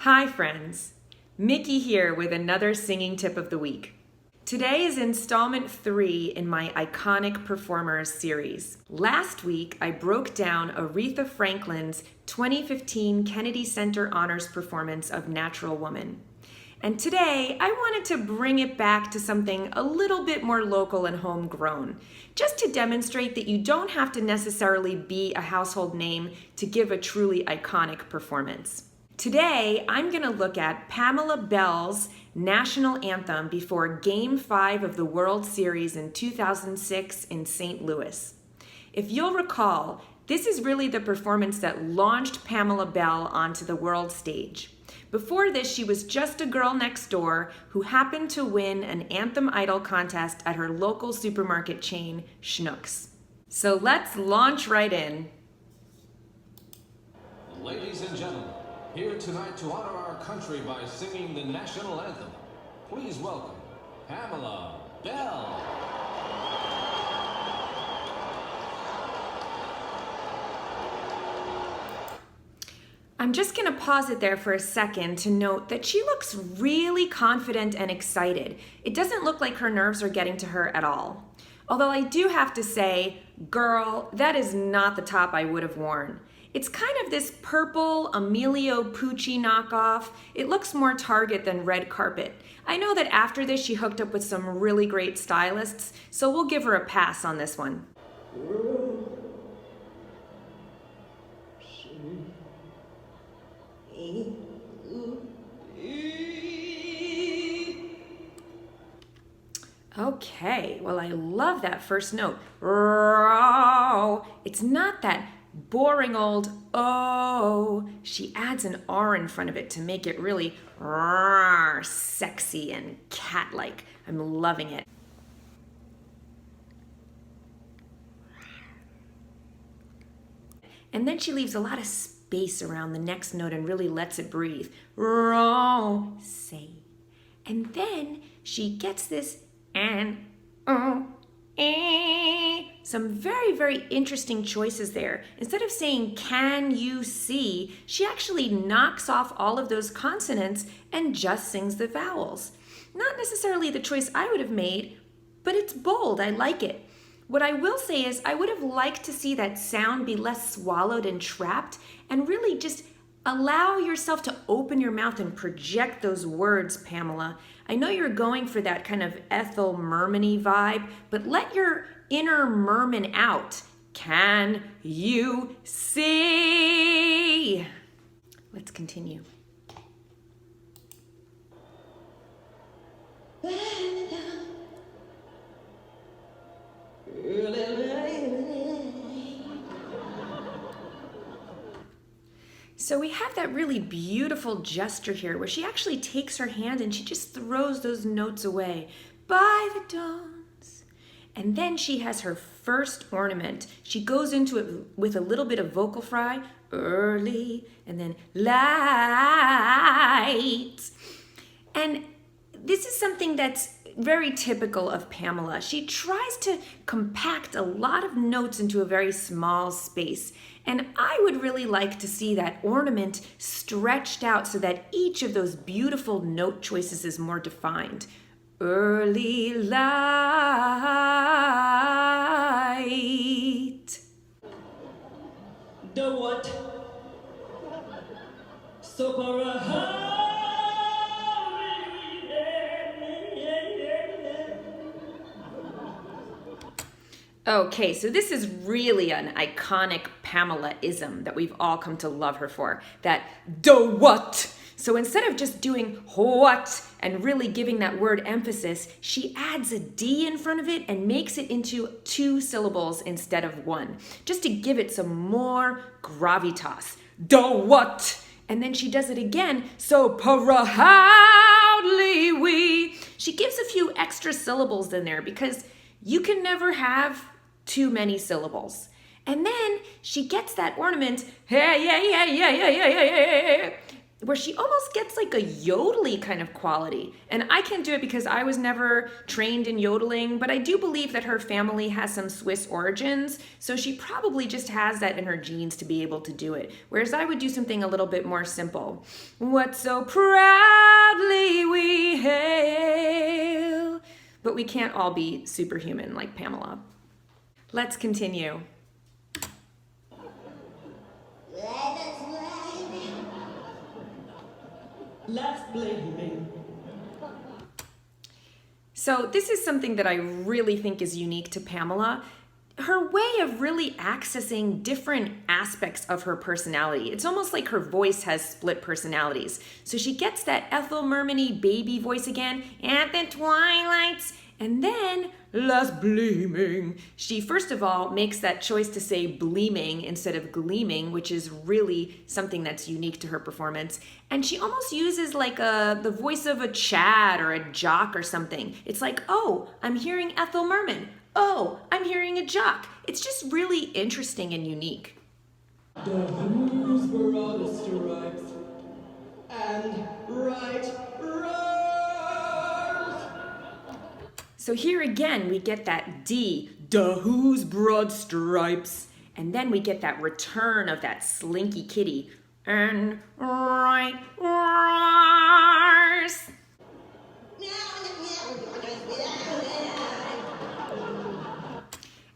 Hi friends, Miki here with another singing tip of the week. Today is installment 3 in my Iconic Performers series. Last week I broke down Aretha Franklin's 2015 Kennedy Center Honors performance of Natural Woman. And today I wanted to bring it back to something a little bit more local and homegrown, just to demonstrate that you don't have to necessarily be a household name to give a truly iconic performance. Today, I'm going to look at Pamela Bell's National Anthem before Game 5 of the World Series in 2006 in St. Louis. If you'll recall, this is really the performance that launched Pamela Bell onto the world stage. Before this, she was just a girl next door who happened to win an Anthem Idol contest at her local supermarket chain, Schnucks. So let's launch right in. Ladies and gentlemen, here tonight to honor our country by singing the national anthem, please welcome Pamela Bell. I'm just going to pause it there for a second to note that she looks really confident and excited. It doesn't look like her nerves are getting to her at all. Although I do have to say, girl, that is not the top I would have worn. It's kind of this purple Emilio Pucci knockoff. It looks more Target than red carpet. I know that after this she hooked up with some really great stylists, so we'll give her a pass on this one. Okay, well I love that first note. It's not that boring old oh. She adds an R in front of it to make it really sexy and cat-like. I'm loving it. And then she leaves a lot of space around the next note and really lets it breathe. Say. And then she gets this and some very, very interesting choices there. Instead of saying, can you see, she actually knocks off all of those consonants and just sings the vowels. Not necessarily the choice I would have made, but it's bold. I like it. What I will say is I would have liked to see that sound be less swallowed and trapped and really just allow yourself to open your mouth and project those words, Pamela. I know you're going for that kind of Ethel Merman-y vibe, but let your inner merman out. Can you see? Let's continue. So we have that really beautiful gesture here where she actually takes her hand and she just throws those notes away. By the dawns. And then she has her first ornament. She goes into it with a little bit of vocal fry, early, and then light. And this is something that's very typical of Pamela. She tries to compact a lot of notes into a very small space. And I would really like to see that ornament stretched out so that each of those beautiful note choices is more defined. Early light. The what? Super. Okay, so this is really an iconic Pamela-ism that we've all come to love her for. That do what? So instead of just doing what and really giving that word emphasis, she adds a D in front of it and makes it into 2 syllables instead of 1, just to give it some more gravitas. Do what? And then she does it again, so proudly we. She gives a few extra syllables in there because you can never have too many syllables. And then she gets that ornament, where she almost gets like a yodely kind of quality. And I can't do it because I was never trained in yodeling, but I do believe that her family has some Swiss origins, so she probably just has that in her genes to be able to do it. Whereas I would do something a little bit more simple. What so proudly we hail. But we can't all be superhuman like Pamela. Let's continue. Let's play. So this is something that I really think is unique to Pamela. Her way of really accessing different aspects of her personality. It's almost like her voice has split personalities. So she gets that Ethel Merman-y baby voice again at the twilights, and then less gleaming. She first of all makes that choice to say gleaming instead of gleaming, which is really something that's unique to her performance. And she almost uses like the voice of a Chad or a jock or something. It's like, oh, I'm hearing Ethel Merman. Oh, I'm hearing a jock. It's just really interesting and unique. The who's broad stripes and right. So here again, we get that D, da who's broad stripes. And then we get that return of that slinky kitty. And right, roars.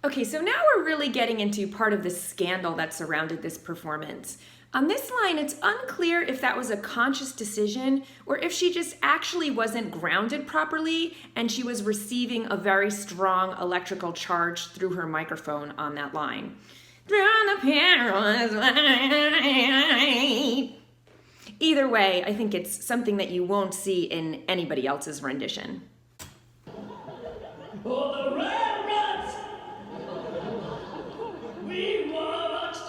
Okay, so now we're really getting into part of the scandal that surrounded this performance. On this line, it's unclear if that was a conscious decision or if she just actually wasn't grounded properly and she was receiving a very strong electrical charge through her microphone on that line. Either way, I think it's something that you won't see in anybody else's rendition. Oh, the ramrods! We watched!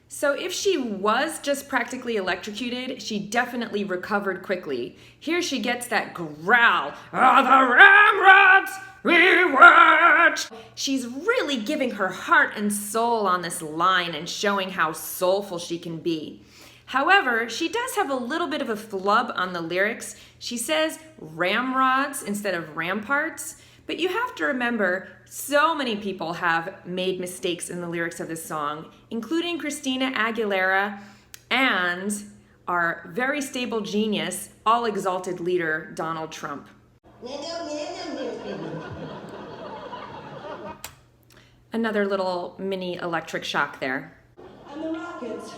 So if she was just practically electrocuted, she definitely recovered quickly. Here she gets that growl, "Oh, the ramrods we watched!" She's really giving her heart and soul on this line and showing how soulful she can be. However, she does have a little bit of a flub on the lyrics. She says ramrods instead of ramparts. But you have to remember, so many people have made mistakes in the lyrics of this song, including Christina Aguilera and our very stable genius, all-exalted leader, Donald Trump. Another little mini electric shock there. And the rockets.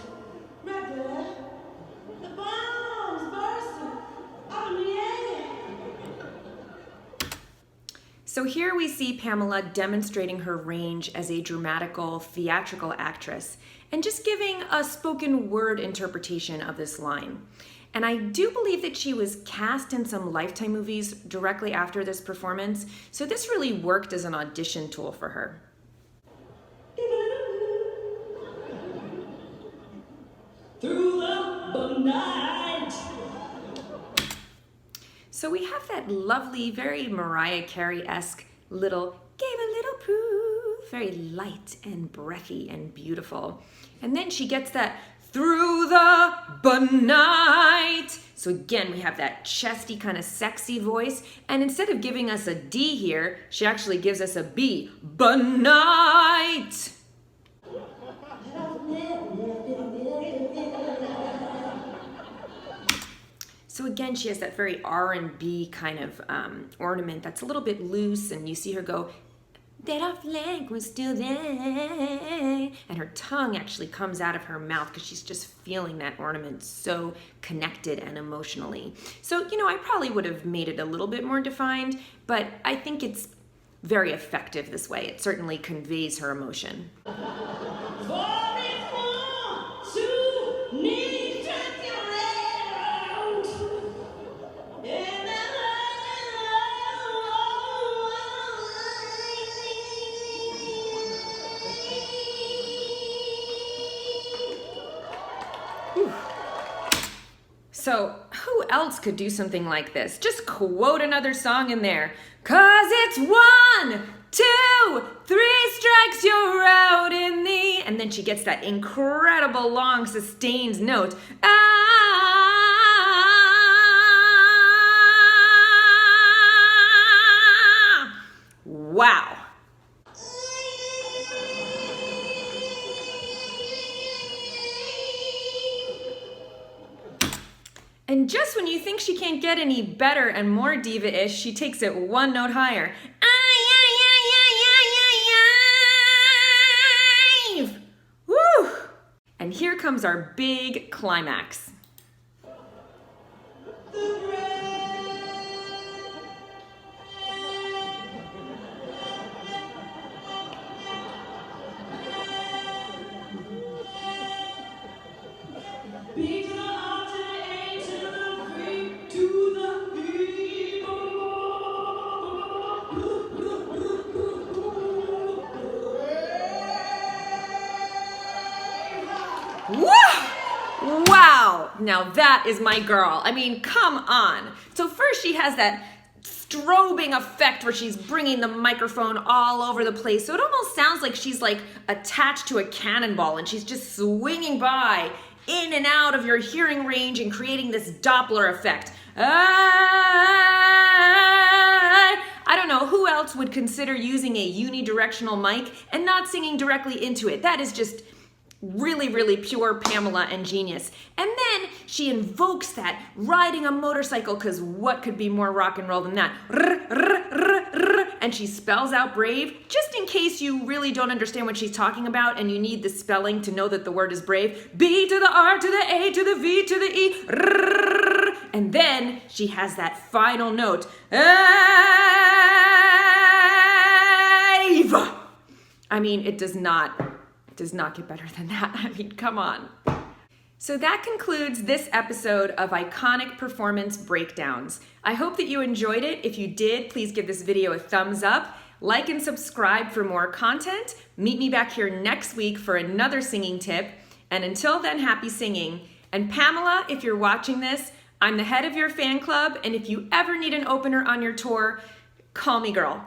Right there. The bombs bursting up in the air. So here we see Pamela demonstrating her range as a dramatical, theatrical actress and just giving a spoken word interpretation of this line. And I do believe that she was cast in some Lifetime movies directly after this performance, so this really worked as an audition tool for her. Through the night. So we have that lovely, very Mariah Carey-esque little, gave a little poo, very light and breathy and beautiful. And then she gets that through the night. So again, we have that chesty kind of sexy voice. And instead of giving us a D here, she actually gives us a B, night. So again, she has that very R&B kind of ornament that's a little bit loose, and you see her go, that our flag was still there. And her tongue actually comes out of her mouth because she's just feeling that ornament so connected and emotionally. So, I probably would have made it a little bit more defined, but I think it's very effective this way. It certainly conveys her emotion. So who else could do something like this? Just quote another song in there. 'Cause it's 1, 2, 3 strikes, you're out in the... And then she gets that incredible long sustained note. Wow. And just when you think she can't get any better and more diva-ish, she takes it one note higher. Woo! And here comes our big climax. Wow, now that is my girl. I mean, come on. So first she has that strobing effect where she's bringing the microphone all over the place. So it almost sounds like she's like attached to a cannonball and she's just swinging by in and out of your hearing range and creating this Doppler effect. I don't know who else would consider using a unidirectional mic and not singing directly into it. That is just really, really pure Pamela and genius. And then she invokes that riding a motorcycle, because what could be more rock and roll than that? And she spells out brave, just in case you really don't understand what she's talking about and you need the spelling to know that the word is brave. B to the R to the A to the V to the E. And then she has that final note. I mean, it does not get better than that. I mean, come on. So that concludes this episode of Iconic Performance Breakdowns. I hope that you enjoyed it. If you did, please give this video a thumbs up, like and subscribe for more content. Meet me back here next week for another singing tip. And until then, happy singing. And Pamela, if you're watching this, I'm the head of your fan club. And if you ever need an opener on your tour, call me, girl.